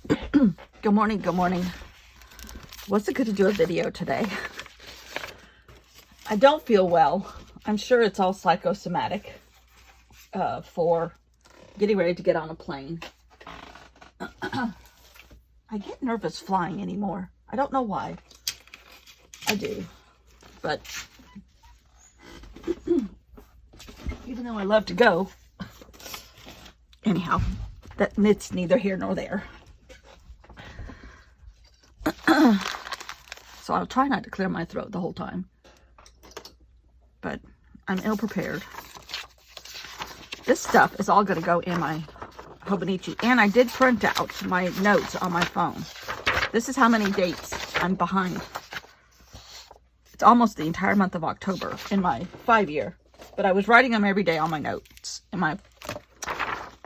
Good morning, good morning. Wasn't going to do a video today. I don't feel well. I'm sure it's all psychosomatic for getting ready to get on a plane. I get nervous flying anymore. I don't know why. I do. But even though I love to go, anyhow, it's neither here nor there. So I'll try not to clear my throat the whole time. But I'm ill prepared. This stuff is all going to go in my Hobonichi. And I did print out my notes on my phone. This is how many dates I'm behind. It's almost the entire month of October in my 5-year. But I was writing them every day on my notes in my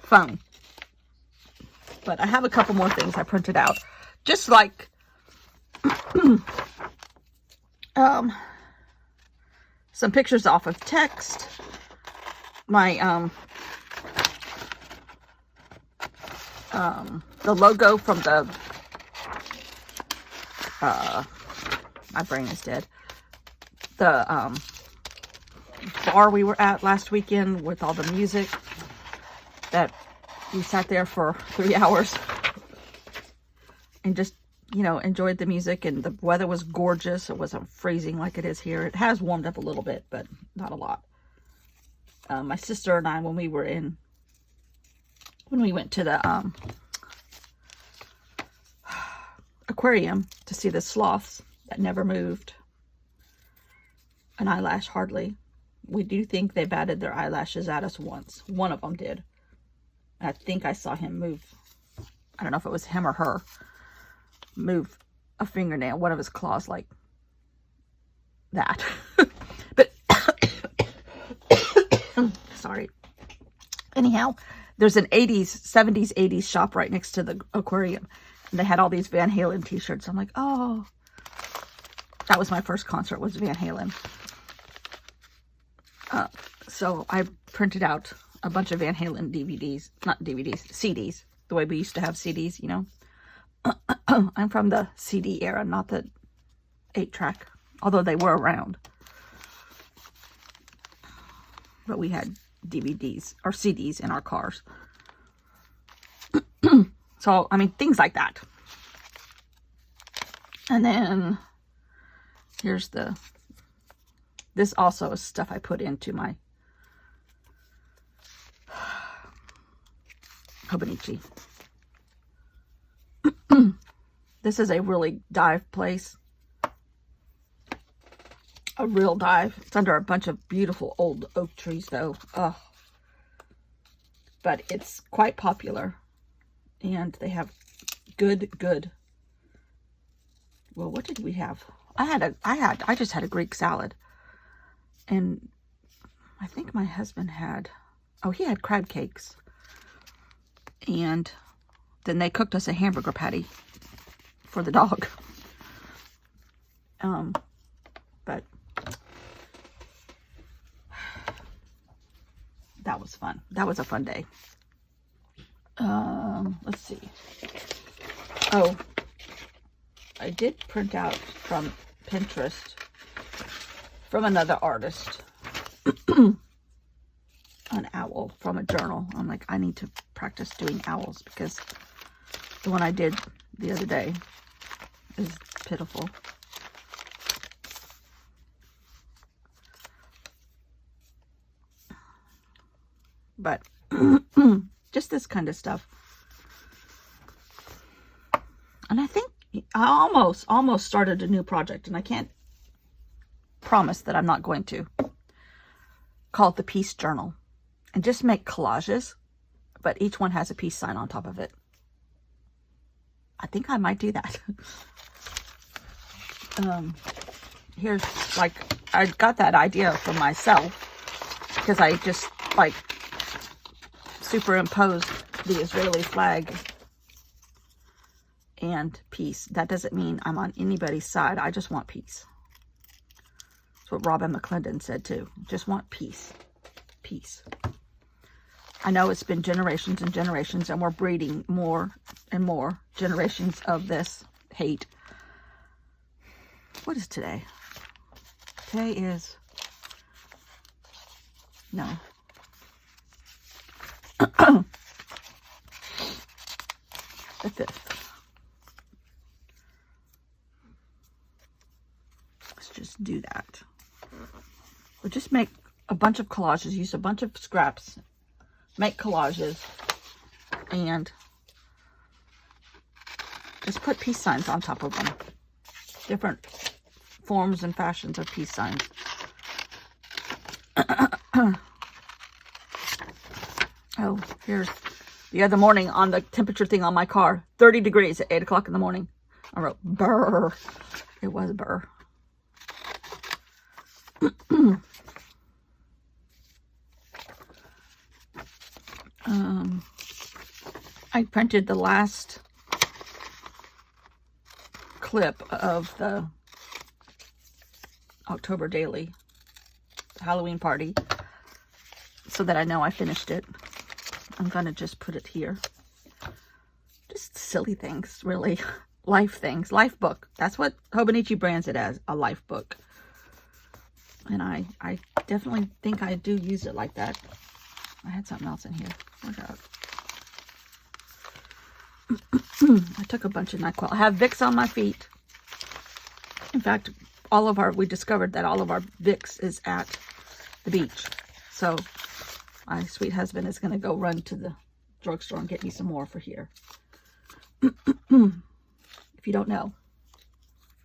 phone. But I have a couple more things I printed out. Just like some pictures off of text. My the logo from the my brain is dead. The bar we were at last weekend with all the music that we sat there for 3 hours and just, you know, enjoyed the music, and the weather was gorgeous. It wasn't freezing like it is here. It has warmed up a little bit, but not a lot. My sister and I, when we went to the aquarium to see the sloths that never moved an eyelash hardly. We do think they batted their eyelashes at us once. One of them did. I think I saw him move. I don't know if it was him or her. Move a fingernail, one of his claws, like that. But sorry. Anyhow, there's an 70s, 80s shop right next to the aquarium. And they had all these Van Halen t-shirts. I'm like, oh. That was my first concert, was Van Halen. So I printed out a bunch of Van Halen DVDs. Not DVDs, CDs. The way we used to have CDs, you know. I'm from the CD era, not the 8-track. Although they were around. But we had DVDs or CDs in our cars. So, I mean, things like that. And then here's this also is stuff I put into my Hobonichi. This is a really dive place. A real dive. It's under a bunch of beautiful old oak trees, though. Oh. But it's quite popular. And they have good. Well, what did we have? I just had a Greek salad. And I think my husband had, he had crab cakes. And then they cooked us a hamburger patty for the dog. But that was fun. That was a fun day. Let's see. Oh, I did print out from Pinterest from another artist an owl from a journal. I'm like, I need to practice doing owls because the one I did the other day is pitiful. But just this kind of stuff. And I think I almost started a new project, and I can't promise that I'm not going to. Call it the Peace Journal. And just make collages, but each one has a peace sign on top of it. I think I might do that. Here's, like, I got that idea from myself because I just, like, superimposed the Israeli flag and peace. That doesn't mean I'm on anybody's side. I just want peace. That's what Robin McClendon said too. Just want peace. Peace. I know it's been generations and generations, and we're breeding more and more generations of this hate. What is today? Today is, no. The 5th. Let's just do that. We'll just make a bunch of collages, use a bunch of scraps, make collages, and just put peace signs on top of them. Different forms and fashions of peace signs. Oh, here's the other morning on the temperature thing on my car. 30 degrees at 8 o'clock in the morning. I wrote, burr. It was burr. I printed the last clip of the October daily Halloween party so that I know I finished it. I'm gonna just put it here. Just silly things, really. Life things. Life book. That's what Hobonichi brands it as, a life book. And I definitely think I do use it like that. I had something else in here. Where's that? I took a bunch of NyQuil. I have Vicks on my feet. In fact, we discovered that all of our Vicks is at the beach. So my sweet husband is going to go run to the drugstore and get me some more for here. If you don't know,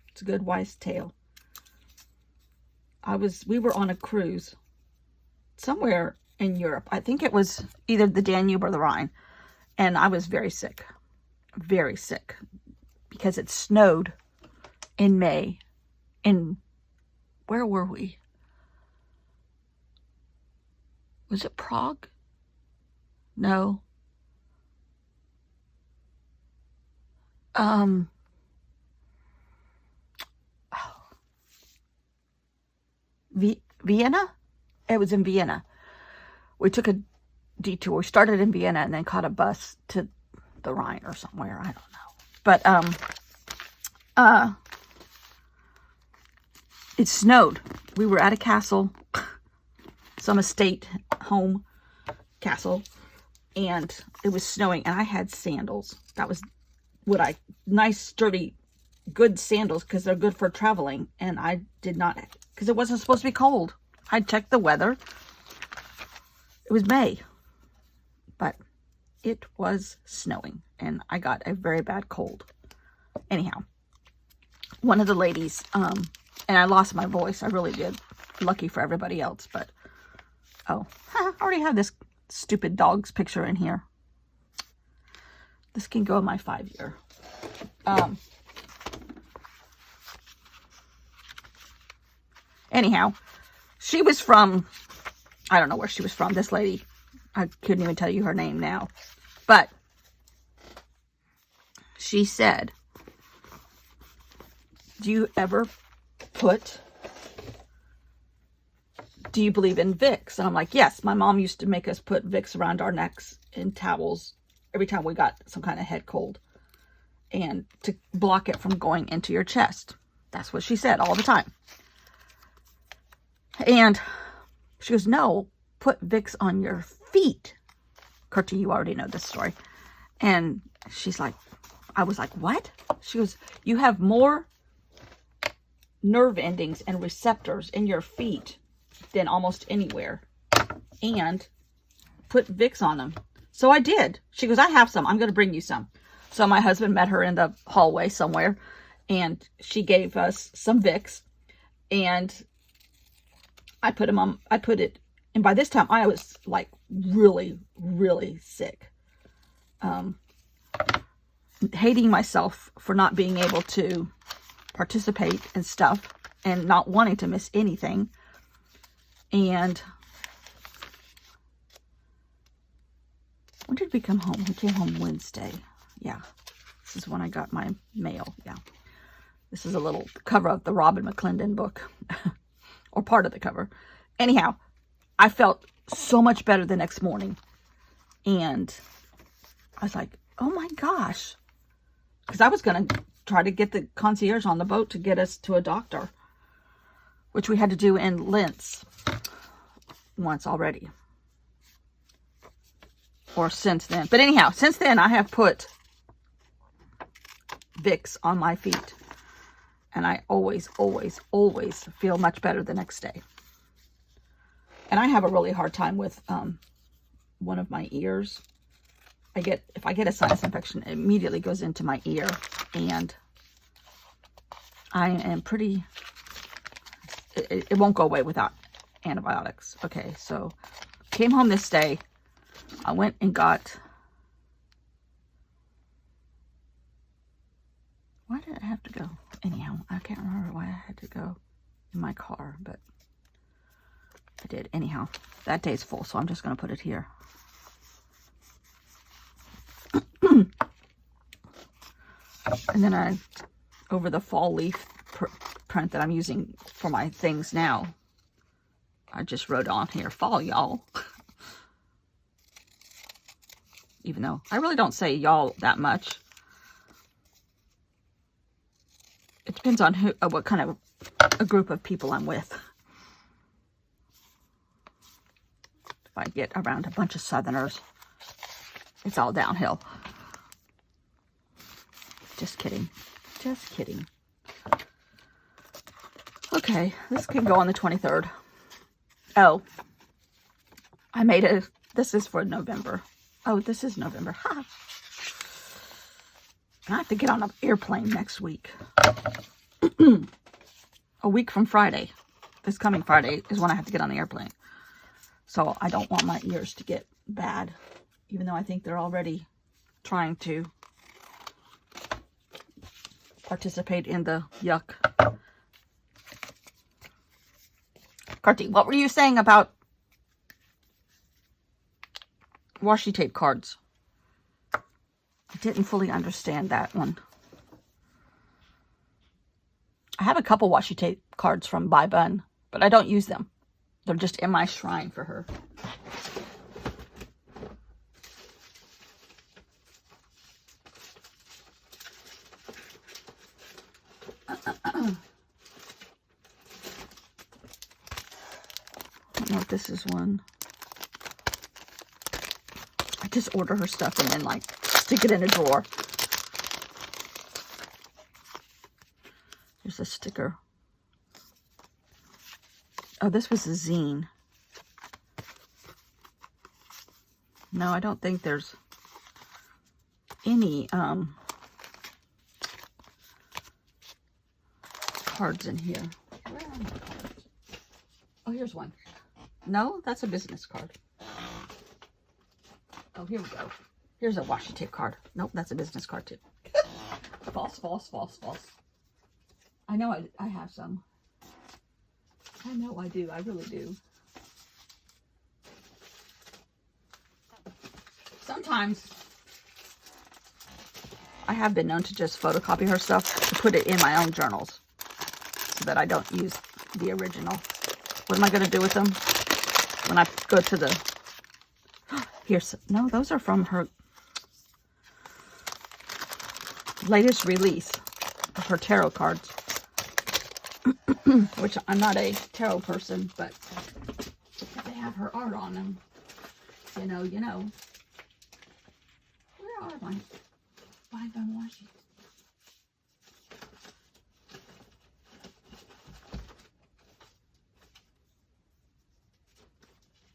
it's a good wise tale. We were on a cruise somewhere in Europe. I think it was either the Danube or the Rhine. And I was very sick, because it snowed in May. Where were we? Was it Prague? No. Vienna? It was in Vienna. We took a detour. We started in Vienna and then caught a bus to the Rhine or somewhere. I don't know. But it snowed. We were at a castle, some estate home castle, and it was snowing, and I had sandals. That was nice, sturdy, good sandals, because they're good for traveling, and I did not, because it wasn't supposed to be cold. I checked the weather. It was May, but it was snowing, and I got a very bad cold. Anyhow, one of the ladies, and I lost my voice. I really did. Lucky for everybody else, but, oh, I already have this stupid dog's picture in here. This can go in my 5-year. Anyhow, she was from, I don't know where she was from, this lady. I couldn't even tell you her name now. But she said, do you believe in Vicks? And I'm like, yes, my mom used to make us put Vicks around our necks in towels every time we got some kind of head cold, and to block it from going into your chest. That's what she said all the time. And she goes, no, put Vicks on your feet. Kurtie, you already know this story. And she's like, I was like, what? She goes, you have more nerve endings and receptors in your feet than almost anywhere. And put Vicks on them. So I did. She goes, I have some. I'm going to bring you some. So my husband met her in the hallway somewhere, and she gave us some Vicks, and I put them on. I put it, and by this time I was like really, really sick. Hating myself for not being able to participate in stuff and not wanting to miss anything. And when did we come home? We came home Wednesday. Yeah. This is when I got my mail. Yeah. This is a little cover of the Robin McClendon book. Or part of the cover. Anyhow, I felt so much better the next morning. And I was like, oh my gosh. Because I was going to try to get the concierge on the boat to get us to a doctor, which we had to do in Linz once already. Or since then. But anyhow, since then I have put Vicks on my feet. And I always, always, always feel much better the next day. And I have a really hard time with one of my ears. If I get a sinus infection, it immediately goes into my ear. And I am pretty, it won't go away without antibiotics. Okay, so came home this day. I went and got, why did I have to go? Anyhow, I can't remember why I had to go in my car, but I did. Anyhow, that day's full, so I'm just going to put it here. And then over the fall leaf print that I'm using for my things now, I just wrote on here, fall, y'all. Even though I really don't say y'all that much. It depends on what kind of a group of people I'm with. If I get around a bunch of Southerners, it's all downhill. Just kidding. Just kidding. Okay, this can go on the 23rd. Oh, I made this is for November. Oh, this is November. Ha! I have to get on an airplane next week. A week from Friday. This coming Friday is when I have to get on the airplane. So I don't want my ears to get bad. Even though I think they're already trying to participate in the yuck. Carty, what were you saying about washi tape cards? I didn't fully understand that one. I have a couple washi tape cards from Bai Bun, but I don't use them. They're just in my shrine for her. I don't know if this is one. I just order her stuff and then like stick it in a drawer. Here's a sticker. Oh, this was a zine. No, I don't think there's any cards in here. Where are my cards? Oh, here's one. No, that's a business card. Oh, here we go. Here's a washi tape card. Nope, that's a business card too. False, false, false, false. I know I have some. I know I do. I really do. Sometimes I have been known to just photocopy her stuff to put it in my own journals so that I don't use the original. What am I going to do with them when I go to the... Here's... No, those are from her latest release of her tarot cards. Which I'm not a tarot person, but if they have her art on them, you know. Where are my Bai Bun washi?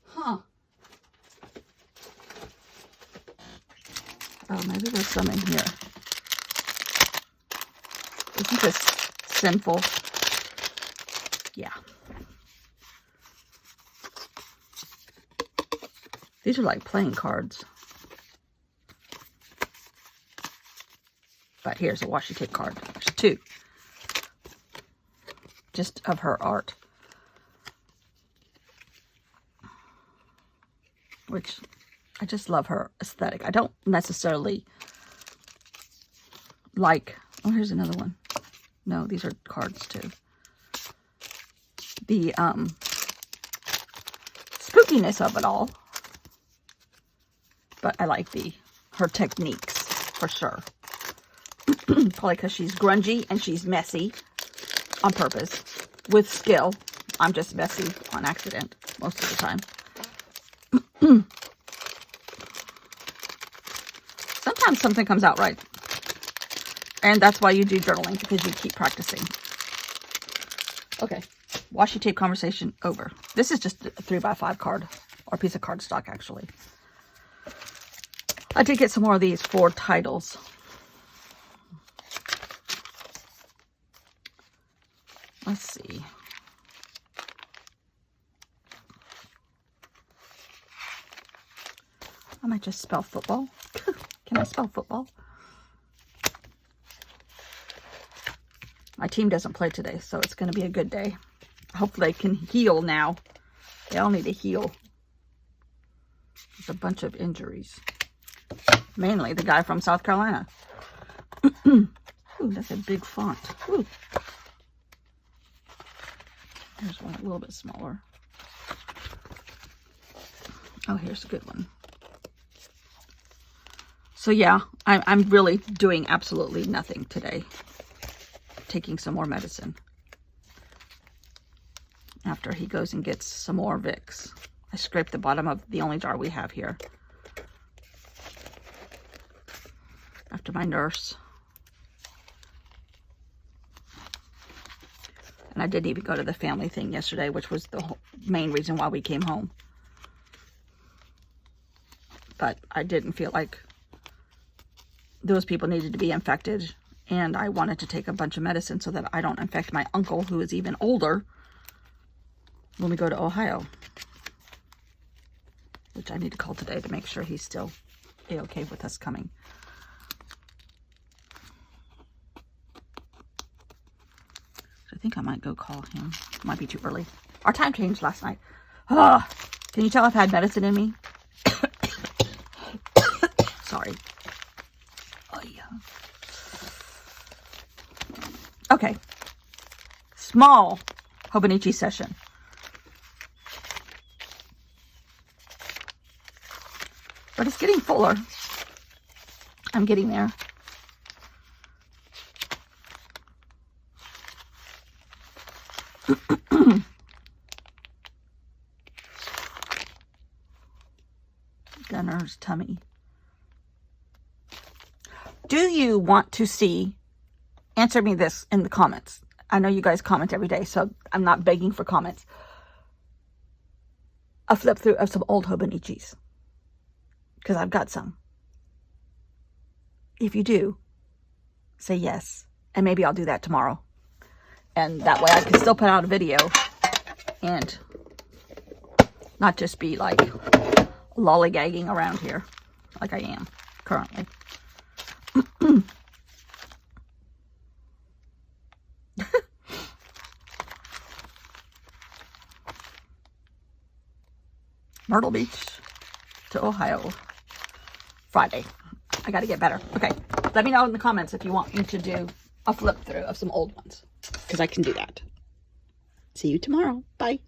Huh. Oh, maybe there's some in here. Isn't this sinful? Yeah. These are like playing cards. But here's a washi tape card. There's two. Just of her art. Which, I just love her aesthetic. I don't necessarily like... Oh, here's another one. No, these are cards too. The spookiness of it all. but I like her techniques for sure. Probably because she's grungy and she's messy on purpose with skill. I'm just messy on accident most of the time. Sometimes something comes out right. And that's why you do journaling, because you keep practicing. Okay. Washi tape conversation over. This is just a 3x5 card, or a piece of cardstock, actually. I did get some more of these for titles. Let's see. I might just spell football. Can I spell football? My team doesn't play today, so it's going to be a good day. Hopefully they can heal now. They all need to heal. There's a bunch of injuries. Mainly the guy from South Carolina. Ooh, that's a big font. Ooh. There's one a little bit smaller. Oh, here's a good one. So yeah, I'm really doing absolutely nothing today. Taking some more medicine. After he goes and gets some more Vicks. I scraped the bottom of the only jar we have here. After my nurse. And I didn't even go to the family thing yesterday, which was the main reason why we came home. But I didn't feel like those people needed to be infected. And I wanted to take a bunch of medicine so that I don't infect my uncle, who is even older, when we go to Ohio. Which I need to call today to make sure he's still a-okay with us coming. I think I might go call him. Might be too early. Our time changed last night. Can you tell I've had medicine in me? Sorry. Oh, yeah. Okay. Small Hobonichi session. But it's getting fuller. I'm getting there. Gunner's tummy. Do you want to see, answer me this in the comments. I know you guys comment every day, so I'm not begging for comments. A flip through of some old Hobonichis. Because I've got some. If you do, say yes. And maybe I'll do that tomorrow. And that way I can still put out a video. And not just be like lollygagging around here. Like I am currently. Myrtle Beach to Ohio. Friday. I gotta get better. Okay. Let me know in the comments if you want me to do a flip through of some old ones. Because I can do that. See you tomorrow. Bye.